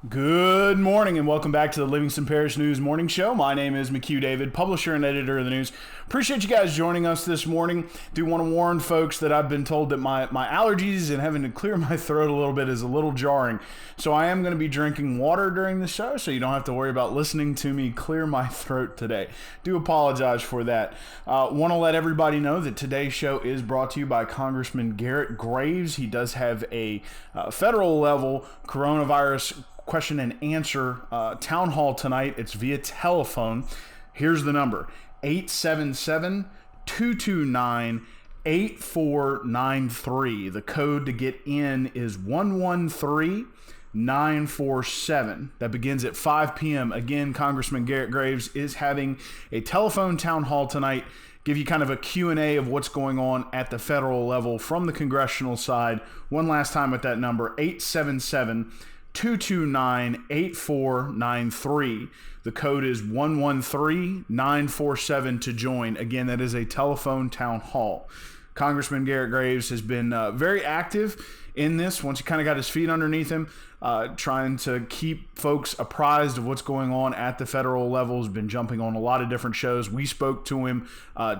Good morning and welcome back to the Livingston Parish News Morning Show. My name is McHugh David, publisher and editor of the news. Appreciate you guys joining us this morning. Do want to warn folks that I've been told that my allergies and having to clear my throat a little bit is a little jarring. So I am going to be drinking water during the show, so you don't have to worry about listening to me clear my throat today. Do apologize for that. Want to let everybody know that today's show is brought to you by Congressman Garrett Graves. He does have a federal level coronavirus question and answer town hall tonight. It's via telephone. Here's the number: 877-229-8493. The code to get in is 113947. That begins at 5 p.m. Again, Congressman Garrett Graves is having a telephone town hall tonight. Give you kind of a Q&A of what's going on at the federal level from the congressional side. One last time at that number: 877-229-8493. The code is 113947 to join. Again, that is a telephone town hall. Congressman Garrett Graves has been very active in this once he kind of got his feet underneath him, trying to keep folks apprised of what's going on at the federal level. Has been jumping on a lot of different shows. We spoke to him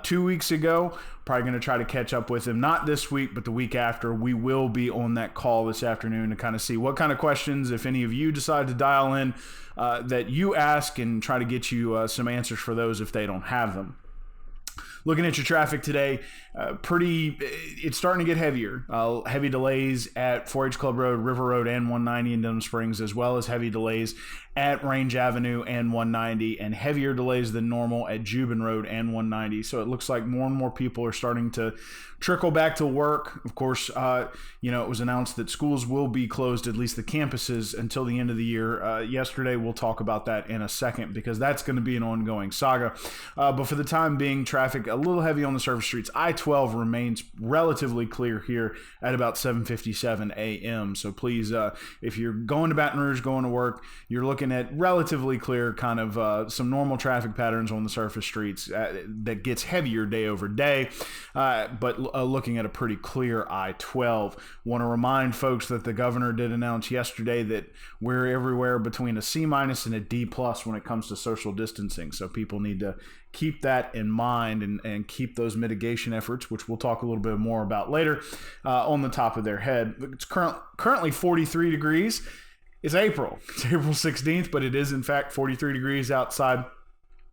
2 weeks ago. Probably going to try to catch up with him, not this week, but the week after. We will be on that call this afternoon to kind of see what kind of questions, if any of you decide to dial in, that you ask, and try to get you some answers for those if they don't have them. Looking at your traffic today, it's starting to get heavier. Heavy delays at 4-H Club Road, River Road, and 190 in Denham Springs, as well as heavy delays at Range Avenue and 190, and heavier delays than normal at Jubin Road and 190. So it looks like more and more people are starting to trickle back to work. Of course, it was announced that schools will be closed, at least the campuses, until the end of the year. Yesterday, we'll talk about that in a second, because that's going to be an ongoing saga. But for the time being, traffic a little heavy on the surface streets. I-12 remains relatively clear here at about 7:57 a.m. So please, if you're going to Baton Rouge, going to work, you're looking at relatively clear, kind of some normal traffic patterns on the surface streets that gets heavier day over day, but looking at a pretty clear I-12. Want to remind folks that the governor did announce yesterday that we're everywhere between a C- and a D+ when it comes to social distancing. So people need to keep that in mind and keep those mitigation efforts, which we'll talk a little bit more about later, on the top of their head. It's currently 43 degrees. It's April 16th, but it is in fact 43 degrees outside.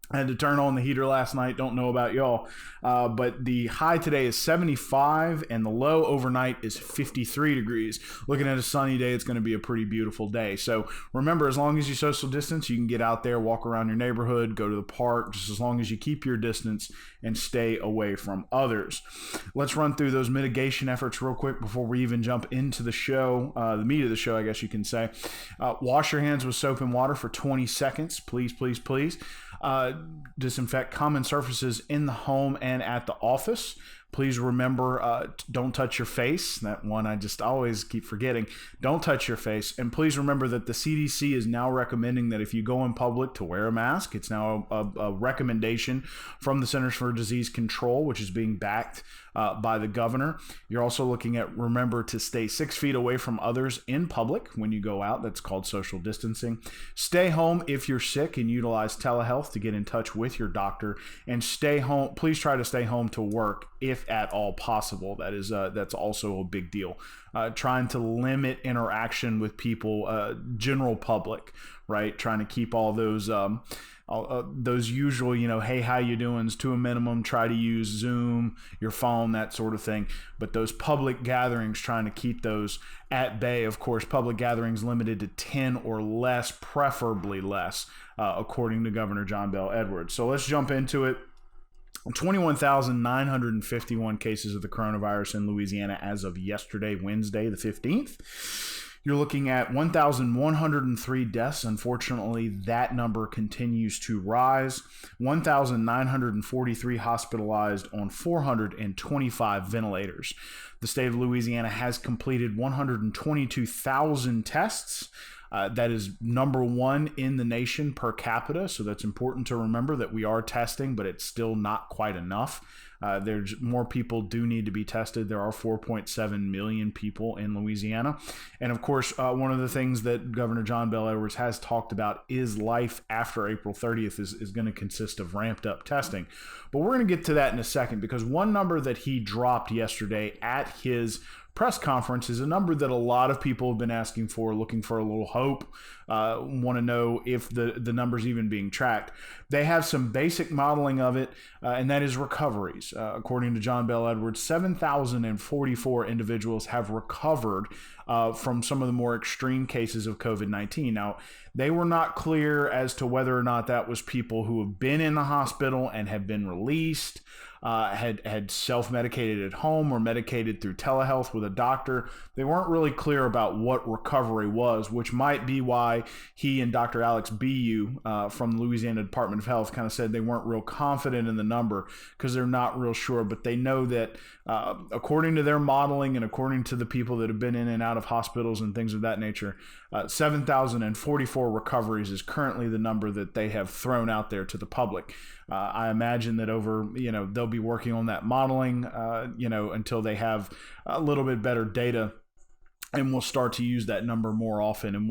I had to turn on the heater last night. Don't know about y'all. But the high today is 75 and the low overnight is 53 degrees. Looking at a sunny day, it's going to be a pretty beautiful day. So remember, as long as you social distance, you can get out there, walk around your neighborhood, go to the park, just as long as you keep your distance and stay away from others. Let's run through those mitigation efforts real quick before we even jump into the show, the meat of the show, I guess you can say. Wash your hands with soap and water for 20 seconds. Please, please, please. Disinfect common surfaces in the home and at the office. Please remember, don't touch your face. That one I just always keep forgetting. Don't touch your face. And please remember that the CDC is now recommending that if you go in public to wear a mask. It's now a recommendation from the Centers for Disease Control, which is being backed by the governor. You're also looking at, remember to stay 6 feet away from others in public when you go out. That's called social distancing. Stay home if you're sick and utilize telehealth to get in touch with your doctor. And stay home. Please try to stay home to work if at all possible. That's also a big deal. Trying to limit interaction with people, general public, right? Trying to keep all those usual, hey, how you doing's to a minimum. Try to use Zoom, your phone, that sort of thing. But those public gatherings, trying to keep those at bay. Of course, public gatherings limited to 10 or less, preferably less, according to Governor John Bel Edwards. So let's jump into it. 21,951 cases of the coronavirus in Louisiana as of yesterday, Wednesday, the 15th. You're looking at 1,103 deaths. Unfortunately, that number continues to rise. 1,943 hospitalized on 425 ventilators. The state of Louisiana has completed 122,000 tests. That is number one in the nation per capita. So that's important to remember that we are testing, but it's still not quite enough. There's more people do need to be tested. There are 4.7 million people in Louisiana. And of course, one of the things that Governor John Bel Edwards has talked about is life after April 30th is going to consist of ramped up testing. But we're going to get to that in a second, because one number that he dropped yesterday at his press conference is a number that a lot of people have been asking for, looking for a little hope, want to know if the number's even being tracked. They have some basic modeling of it, and that is recoveries. According to John Bel Edwards, 7,044 individuals have recovered from some of the more extreme cases of COVID-19. Now, they were not clear as to whether or not that was people who have been in the hospital and have been released, had self-medicated at home or medicated through telehealth with a doctor. They weren't really clear about what recovery was, which might be why he and Dr. Alex Bu from the Louisiana Department of Health kind of said they weren't real confident in the number, because they're not real sure. But they know that according to their modeling and according to the people that have been in and out of hospitals and things of that nature, 7,044 recoveries is currently the number that they have thrown out there to the public. I imagine that they'll be working on that modeling, until they have a little bit better data, and we'll start to use that number more often. And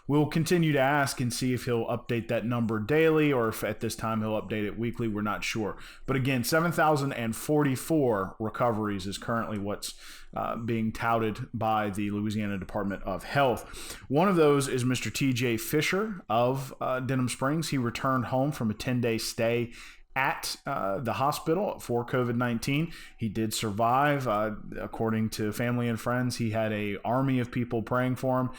we'll continue to ask and see if he'll update that number daily, or if at this time he'll update it weekly. We're not sure. But again, 7,044 recoveries is currently what's being touted by the Louisiana Department of Health. One of those is Mr. T.J. Fisher of Denham Springs. He returned home from a 10-day stay at the hospital for COVID-19. He did survive. According to family and friends, he had an army of people praying for him.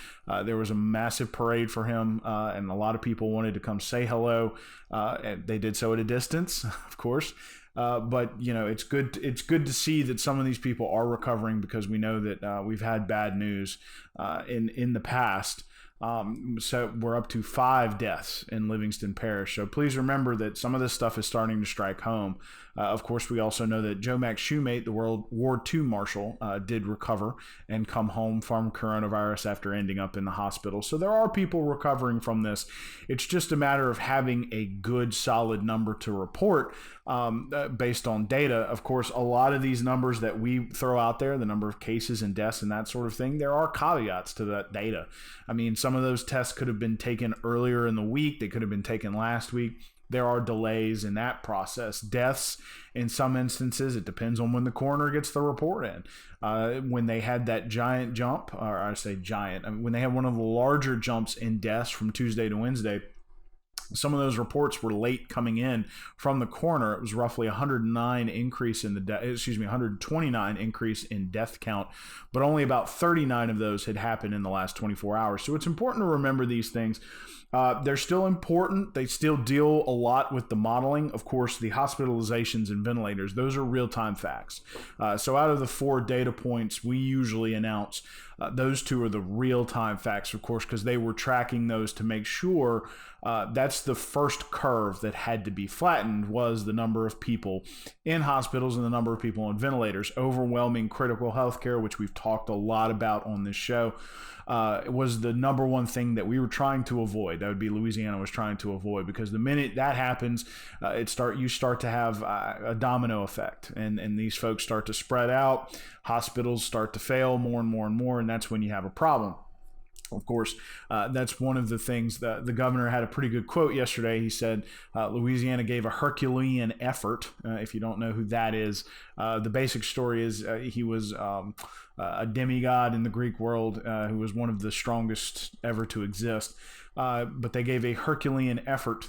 There was a massive parade for him, and a lot of people wanted to come say hello. And they did so at a distance, of course. But it's good to see that some of these people are recovering, because we know that we've had bad news in the past. So we're up to 5 deaths in Livingston Parish. So please remember that some of this stuff is starting to strike home. Of course, we also know that Joe Max Shoemate, the World War II Marshal, did recover and come home from coronavirus after ending up in the hospital. So there are people recovering from this. It's just a matter of having a good, solid number to report based on data. Of course, a lot of these numbers that we throw out there, the number of cases and deaths and that sort of thing, there are caveats to that data. I mean, some of those tests could have been taken earlier in the week. They could have been taken last week. There are delays in that process. Deaths, in some instances, it depends on when the coroner gets the report in. When they had that giant jump, or I say giant, when they had one of the larger jumps in deaths from Tuesday to Wednesday, some of those reports were late coming in from the coroner. It was roughly 129 increase in death count, but only about 39 of those had happened in the last 24 hours. So it's important to remember these things. They're still important. They still deal a lot with the modeling. Of course, the hospitalizations and ventilators, those are real-time facts. So out of the 4 data points we usually announce, those 2 are the real-time facts, of course, because they were tracking those to make sure that's the first curve that had to be flattened, was the number of people in hospitals and the number of people on ventilators. Overwhelming critical health care, which we've talked a lot about on this show, was the number one thing that we were trying to avoid. That would be Louisiana was trying to avoid, because the minute that happens, you start to have a domino effect, and these folks start to spread out. Hospitals start to fail more and more and more, and that's when you have a problem. Of course, that's one of the things that the governor had a pretty good quote yesterday. He said, Louisiana gave a Herculean effort. If you don't know who that is, the basic story is he was a demigod in the Greek world who was one of the strongest ever to exist. But they gave a Herculean effort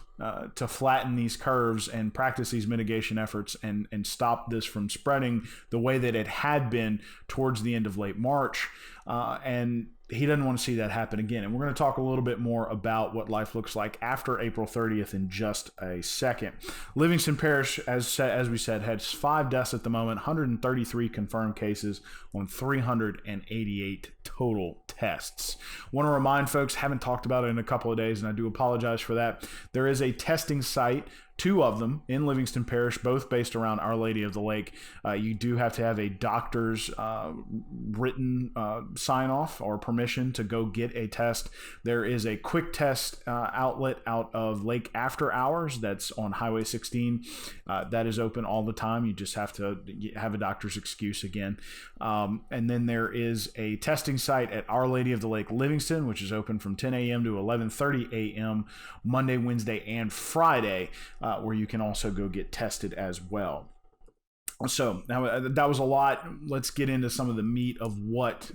to flatten these curves and practice these mitigation efforts and stop this from spreading the way that it had been towards the end of late March. And he doesn't want to see that happen again. And we're going to talk a little bit more about what life looks like after April 30th in just a second. Livingston Parish, as we said, has 5 deaths at the moment, 133 confirmed cases on 388 total tests. Want to remind folks, haven't talked about it in a couple of days, and I do apologize for that. There is a testing site two of them in Livingston Parish, both based around Our Lady of the Lake. You do have to have a doctor's written sign-off or permission to go get a test. There is a quick test outlet out of Lake After Hours that's on Highway 16. That is open all the time. You just have to have a doctor's excuse again. And then there is a testing site at Our Lady of the Lake Livingston, which is open from 10 a.m. to 11:30 a.m. Monday, Wednesday, and Friday, where you can also go get tested as well. So now that was a lot. Let's get into some of the meat of what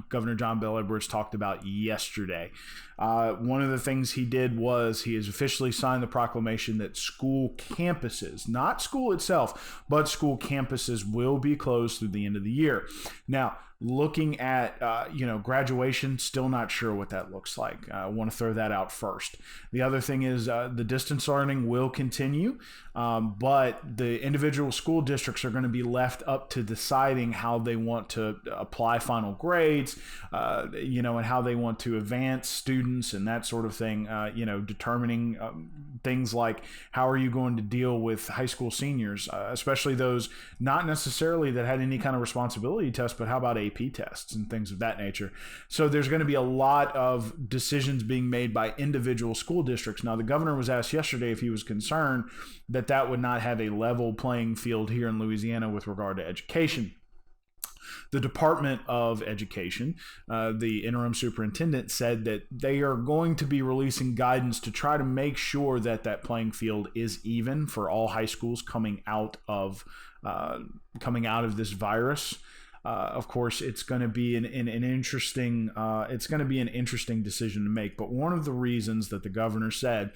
Governor John Bel Edwards talked about yesterday. One of the things he did was he has officially signed the proclamation that school campuses, not school itself, but school campuses will be closed through the end of the year. Now, looking at, graduation, still not sure what that looks like. I want to throw that out first. The other thing is the distance learning will continue, but the individual school districts are going to be left up to deciding how they want to apply final grades, and how they want to advance students and that sort of thing, determining things like how are you going to deal with high school seniors, especially those not necessarily that had any kind of responsibility test, but how about AP tests and things of that nature. So there's going to be a lot of decisions being made by individual school districts. Now, the governor was asked yesterday if he was concerned that that would not have a level playing field here in Louisiana with regard to education. The Department of Education, the interim superintendent, said that they are going to be releasing guidance to try to make sure that that playing field is even for all high schools coming out of this virus. Of course, it's going to be an interesting decision to make. But one of the reasons that the governor said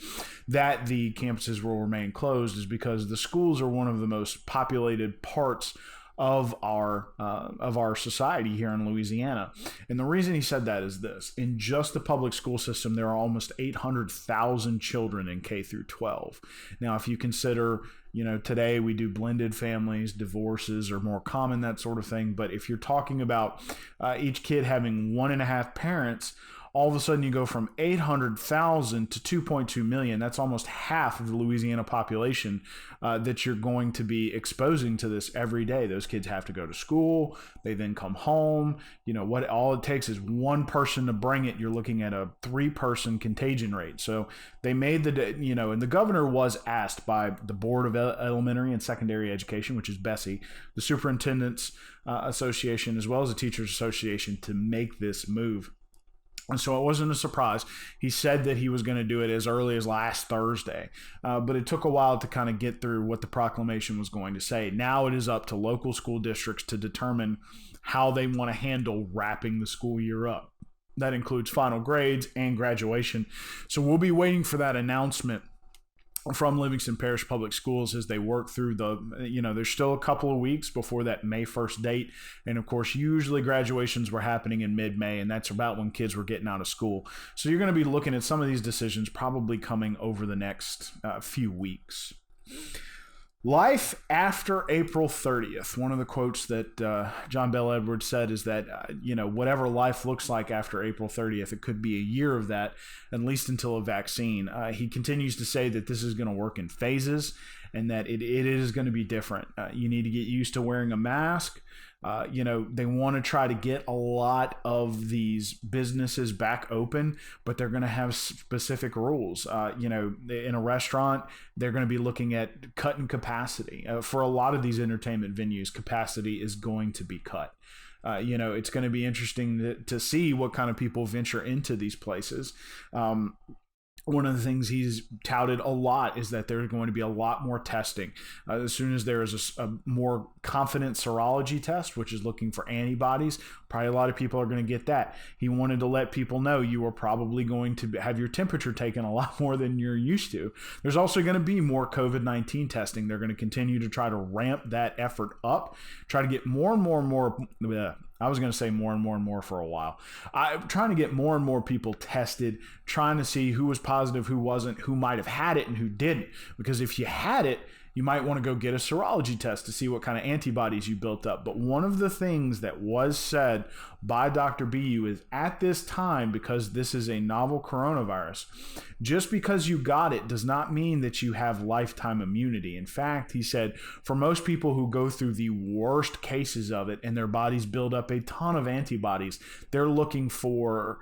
that the campuses will remain closed is because the schools are one of the most populated parts of our society here in Louisiana. And the reason he said that is this: in just the public school system, there are almost 800,000 children in K through 12. Now, if you consider, today we do blended families, divorces are more common, that sort of thing. But if you're talking about each kid having 1.5 parents, all of a sudden you go from 800,000 to 2.2 million. That's almost half of the Louisiana population that you're going to be exposing to this every day. Those kids have to go to school. They then come home. All it takes is one person to bring it. You're looking at a 3-person contagion rate. So they made and the governor was asked by the Board of Elementary and Secondary Education, which is BESE, the Superintendents Association, as well as the Teachers Association, to make this move. And so it wasn't a surprise. He said that he was going to do it as early as last Thursday, but it took a while to kind of get through what the proclamation was going to say. Now it is up to local school districts to determine how they want to handle wrapping the school year up. That includes final grades and graduation. So we'll be waiting for that announcement from Livingston Parish Public Schools as they work through there's still a couple of weeks before that May 1st date. And of course, usually graduations were happening in mid-May, and that's about when kids were getting out of school. So you're going to be looking at some of these decisions probably coming over the next few weeks. Life after April 30th. One of the quotes that John Bel Edwards said is that, whatever life looks like after April 30th, it could be a year of that, at least until a vaccine. He continues to say that this is going to work in phases and that it is going to be different. You need to get used to wearing a mask. They want to try to get a lot of these businesses back open, but they're going to have specific rules. In a restaurant, they're going to be looking at cutting capacity. For a lot of these entertainment venues, capacity is going to be cut. It's going to be interesting to see what kind of people venture into these places. One of the things he's touted a lot is that there's going to be a lot more testing. As soon as there is a more confident serology test, which is looking for antibodies, probably a lot of people are going to get that. He wanted to let people know you are probably going to have your temperature taken a lot more than you're used to. There's also going to be more COVID-19 testing. They're going to continue to try to ramp that effort up, try to get more and more. I was going to say more and more for a while. I'm trying to get more and more people tested, trying to see who was positive, who wasn't, who might have had it and who didn't. Because if you had it, you might want to go get a serology test to see what kind of antibodies you built up. But one of the things that was said by Dr. BU is at this time, because this is a novel coronavirus, just because you got it does not mean that you have lifetime immunity. In fact, he said, for most people who go through the worst cases of it and their bodies build up a ton of antibodies, they're looking for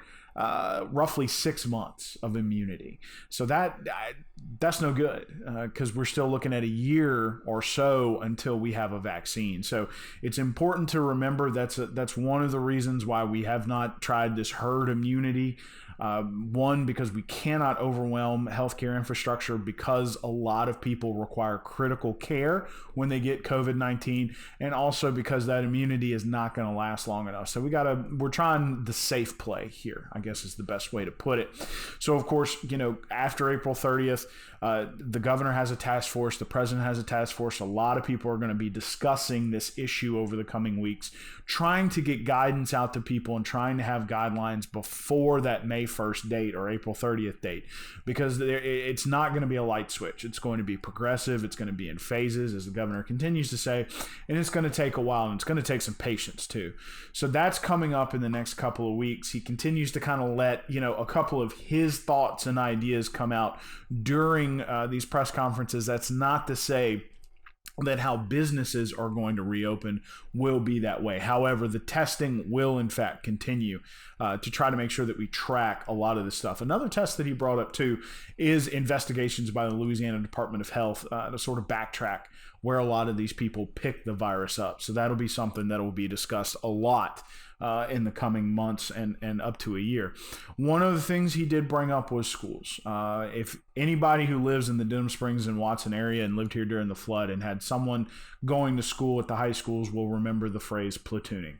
roughly 6 months of immunity. So that's no good, because we're still looking at a year or so until we have a vaccine. So it's important to remember that's one of the reasons why we have not tried this herd immunity. One, because we cannot overwhelm healthcare infrastructure, because a lot of people require critical care when they get COVID-19, and also because that immunity is not going to last long enough. So we're trying the safe play here, I guess is the best way to put it. So of course, after April 30th, the governor has a task force, the president has a task force. A lot of people are going to be discussing this issue over the coming weeks, trying to get guidance out to people and trying to have guidelines before that May 1st date or April 30th date, because it's not going to be a light switch. It's going to be progressive. It's going to be in phases, as the governor continues to say, and it's going to take a while, and it's going to take some patience too. So that's coming up in the next couple of weeks. He continues to kind of let a couple of his thoughts and ideas come out during these press conferences. That's not to say that how businesses are going to reopen will be that way. However, the testing will in fact continue to try to make sure that we track a lot of this stuff. Another test that he brought up too is investigations by the Louisiana Department of Health to sort of backtrack where a lot of these people pick the virus up. So that'll be something that will be discussed a lot in the coming months and up to a year. One of the things he did bring up was schools. If anybody who lives in the Denham Springs and Watson area and lived here during the flood and had someone going to school at the high schools will remember the phrase platooning.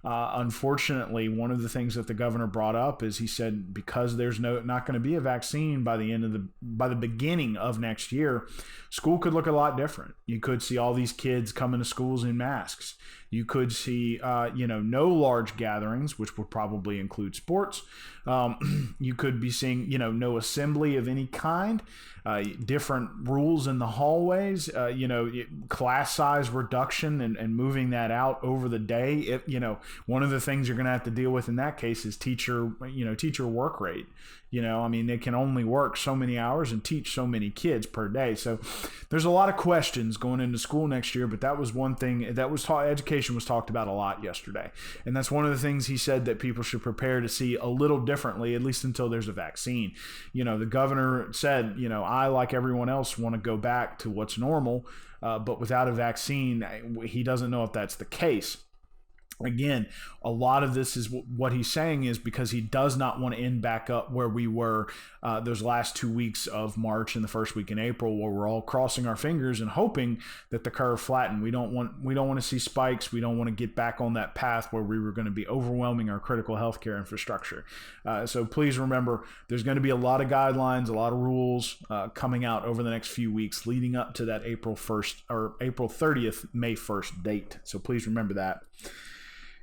Unfortunately, one of the things that the governor brought up is he said, because there's not going to be a vaccine by the beginning of next year, school could look a lot different. You could see all these kids coming to schools in masks. You could see, no large gatherings, which would probably include sports. You could be seeing, no assembly of any kind, different rules in the hallways, class size reduction and moving that out over the day. One of the things you're going to have to deal with in that case is teacher work rate. They can only work so many hours and teach so many kids per day. So there's a lot of questions going into school next year, but that was one thing that was education was talked about a lot yesterday. And that's one of the things he said that people should prepare to see a little differently, at least until there's a vaccine. The governor said, I, like everyone else, want to go back to what's normal, but without a vaccine, he doesn't know if that's the case. Again, a lot of this is what he's saying is because he does not want to end back up where we were those last 2 weeks of March and the first week in April, where we're all crossing our fingers and hoping that the curve flattened. We don't want to see spikes. We don't want to get back on that path where we were going to be overwhelming our critical healthcare infrastructure. So please remember, there's going to be a lot of guidelines, a lot of rules coming out over the next few weeks leading up to that April 1st or April 30th, May 1st date. So please remember that.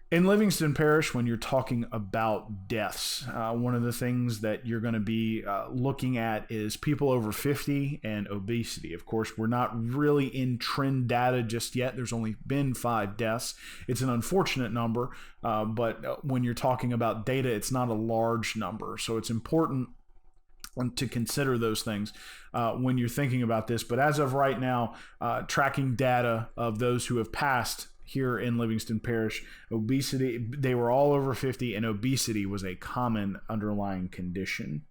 In Livingston Parish, when you're talking about deaths, one of the things that you're going to be looking at is people over 50 and obesity. Of course, we're not really in trend data just yet. There's only been 5 deaths. It's an unfortunate number, but when you're talking about data, it's not a large number. So it's important to consider those things when you're thinking about this. But as of right now, tracking data of those who have passed here in Livingston Parish, obesity, they were all over 50, and obesity was a common underlying condition.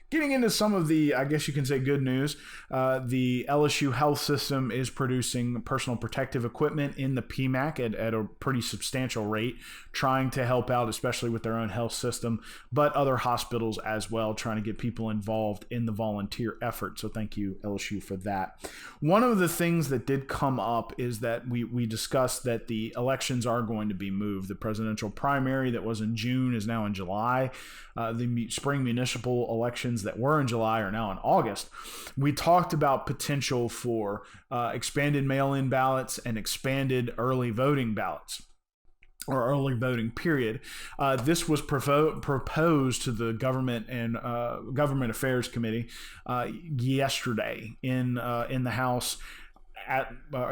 Getting into some of the, I guess you can say, good news, the LSU health system is producing personal protective equipment in the PMAC at a pretty substantial rate, trying to help out, especially with their own health system, but other hospitals as well, trying to get people involved in the volunteer effort. So thank you, LSU, for that. One of the things that did come up is that we discussed that the elections are going to be moved. The presidential primary that was in June is now in July. The spring municipal elections that were in July are now in August. We talked about potential for expanded mail-in ballots and expanded early voting ballots. or early voting period. This was proposed to the Government and Government Affairs Committee yesterday in the House.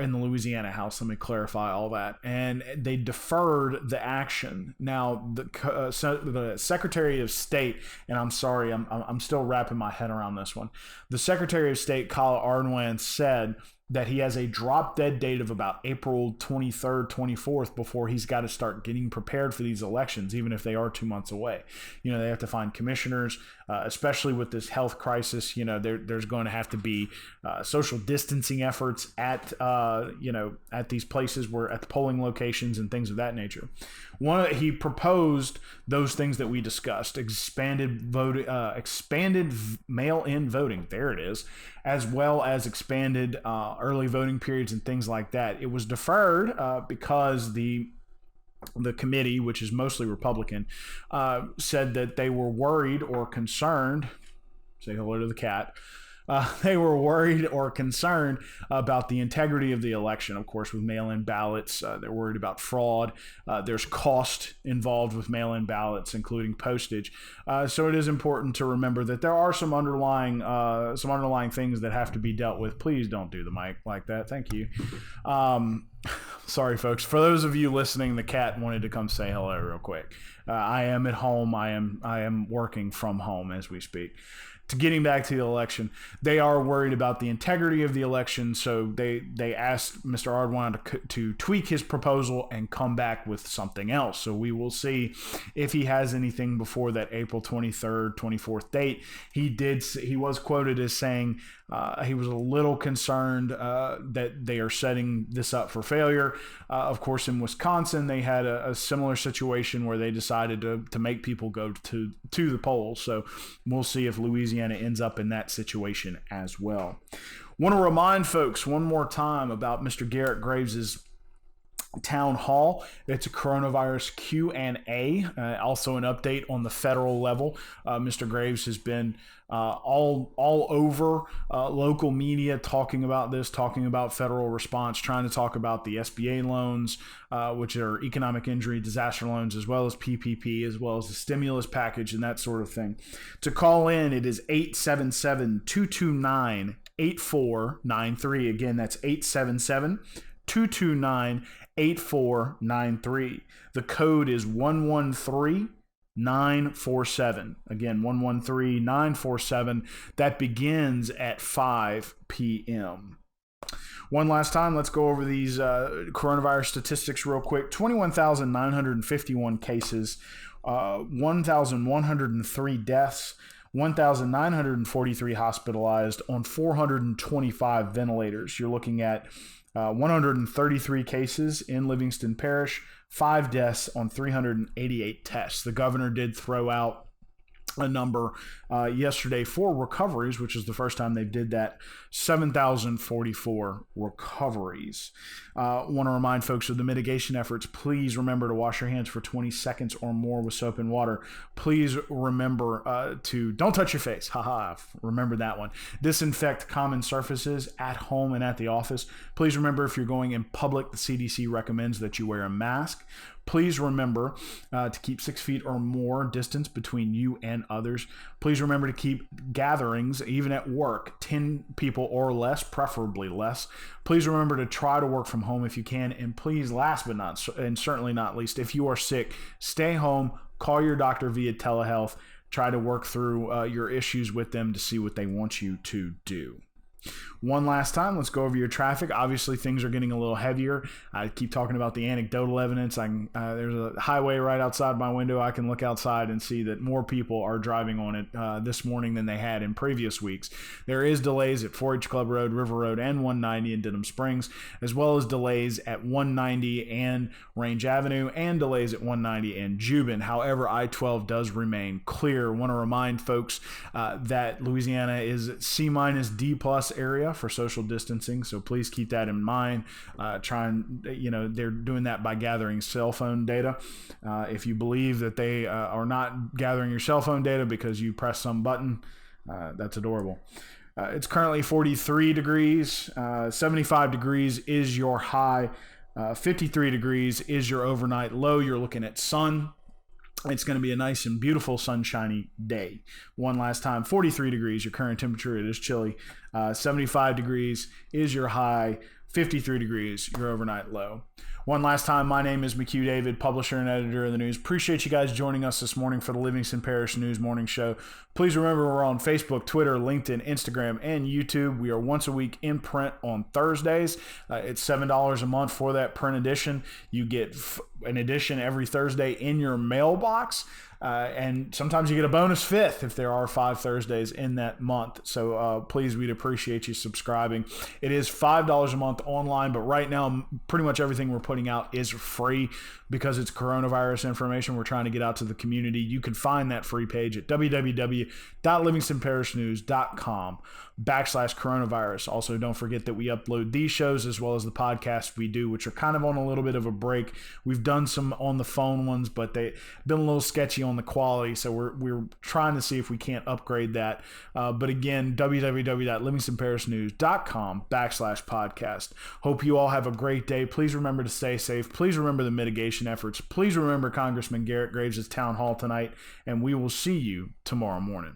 In the Louisiana House, let me clarify all that, and they deferred the action. Now, the Secretary of State, and I'm sorry, I'm still wrapping my head around this one. The Secretary of State, Kyle Ardoin, said that he has a drop dead date of about April 23rd, 24th before he's got to start getting prepared for these elections, even if they are 2 months away. You know, they have to find commissioners, especially with this health crisis. You know, there's going to have to be social distancing efforts at these places at the polling locations and things of that nature. He proposed those things that we discussed: expanded mail-in voting. There it is, as well as expanded early voting periods and things like that. It was deferred because the committee, which is mostly Republican, said that they were worried or concerned. Say hello to the cat. They were worried or concerned about the integrity of the election. Of course, with mail-in ballots, they're worried about fraud. There's cost involved with mail-in ballots, including postage. So it is important to remember that there are some underlying things that have to be dealt with. Please don't do the mic like that. Thank you. Sorry, folks. For those of you listening, the cat wanted to come say hello real quick. I am at home. I am working from home as we speak. To getting back to the election, they are worried about the integrity of the election, so they asked Mr. Ardoin to tweak his proposal and come back with something else. So we will see if he has anything before that April 23rd, 24th date. He was quoted as saying he was a little concerned that they are setting this up for failure. Of course, in Wisconsin, they had a similar situation where they decided to make people go to the polls. So we'll see if Louisiana ends up in that situation as well. Want to remind folks one more time about Mr. Garrett Graves's town hall. It's a coronavirus Q&A, also an update on the federal level. Mr. Graves has been all over local media talking about this, talking about federal response, trying to talk about the SBA loans, which are economic injury disaster loans, as well as PPP, as well as the stimulus package and that sort of thing. To call in, it is 877-229-8493. Again, that's 877-229-8493. The code is 113947. Again, 113947. That begins at 5 p.m. One last time, let's go over these coronavirus statistics real quick. 21,951 cases, 1,103 deaths, 1,943 hospitalized on 425 ventilators. You're looking at 133 cases in Livingston Parish, 5 deaths on 388 tests. The governor did throw out a number yesterday for recoveries, which is the first time they did that. 7,044 recoveries. Want to remind folks of the mitigation efforts. Please remember to wash your hands for 20 seconds or more with soap and water. Please remember to don't touch your face. Remember that one. Disinfect common surfaces at home and at the office. Please remember, if you're going in public, the CDC recommends that you wear a mask. Please remember to keep 6 feet or more distance between you and others. Please remember to keep gatherings, even at work, 10 people or less, preferably less. Please remember to try to work from home if you can. And please, last but not, and certainly not least, if you are sick, stay home, call your doctor via telehealth, try to work through your issues with them to see what they want you to do. One last time, let's go over your traffic. Obviously, things are getting a little heavier. I keep talking about the anecdotal evidence. There's a highway right outside my window. I can look outside and see that more people are driving on it this morning than they had in previous weeks. There is delays at 4-H Club Road, River Road, and 190 in Denham Springs, as well as delays at 190 and Range Avenue, and delays at 190 and Jubin. However, I-12 does remain clear. I want to remind folks that Louisiana is C-D+ area for social distancing, so please keep that in mind. They're doing that by gathering cell phone data. If you believe that they are not gathering your cell phone data because you press some button, that's adorable. It's currently 43 degrees. 75 degrees is your high. 53 degrees is your overnight low. You're looking at sun. It's going to be a nice and beautiful sunshiny day. One last time, 43 degrees, your current temperature. It is chilly. 75 degrees is your high. 53 degrees, your overnight low. One last time, my name is McHugh David, publisher and editor of the news. Appreciate you guys joining us this morning for the Livingston Parish News Morning Show. Please remember we're on Facebook, Twitter, LinkedIn, Instagram, and YouTube. We are once a week in print on Thursdays. It's $7 a month for that print edition. You get an edition every Thursday in your mailbox. And sometimes you get a bonus fifth if there are 5 Thursdays in that month. So please, we'd appreciate you subscribing. It is $5 a month online, but right now, pretty much everything we're putting out is free because it's coronavirus information we're trying to get out to the community. You can find that free page at www.livingstonparishnews.com/coronavirus. Also, don't forget that we upload these shows as well as the podcasts we do, which are kind of on a little bit of a break. We've done some on the phone ones, but they've been a little sketchy on the quality, so we're trying to see if we can't upgrade that. But again, www.livingstonparishnews.com/podcast. Hope you all have a great day. Please remember to stay safe. Please remember the mitigation efforts. Please remember Congressman Garrett Graves' town hall tonight, and we will see you tomorrow morning.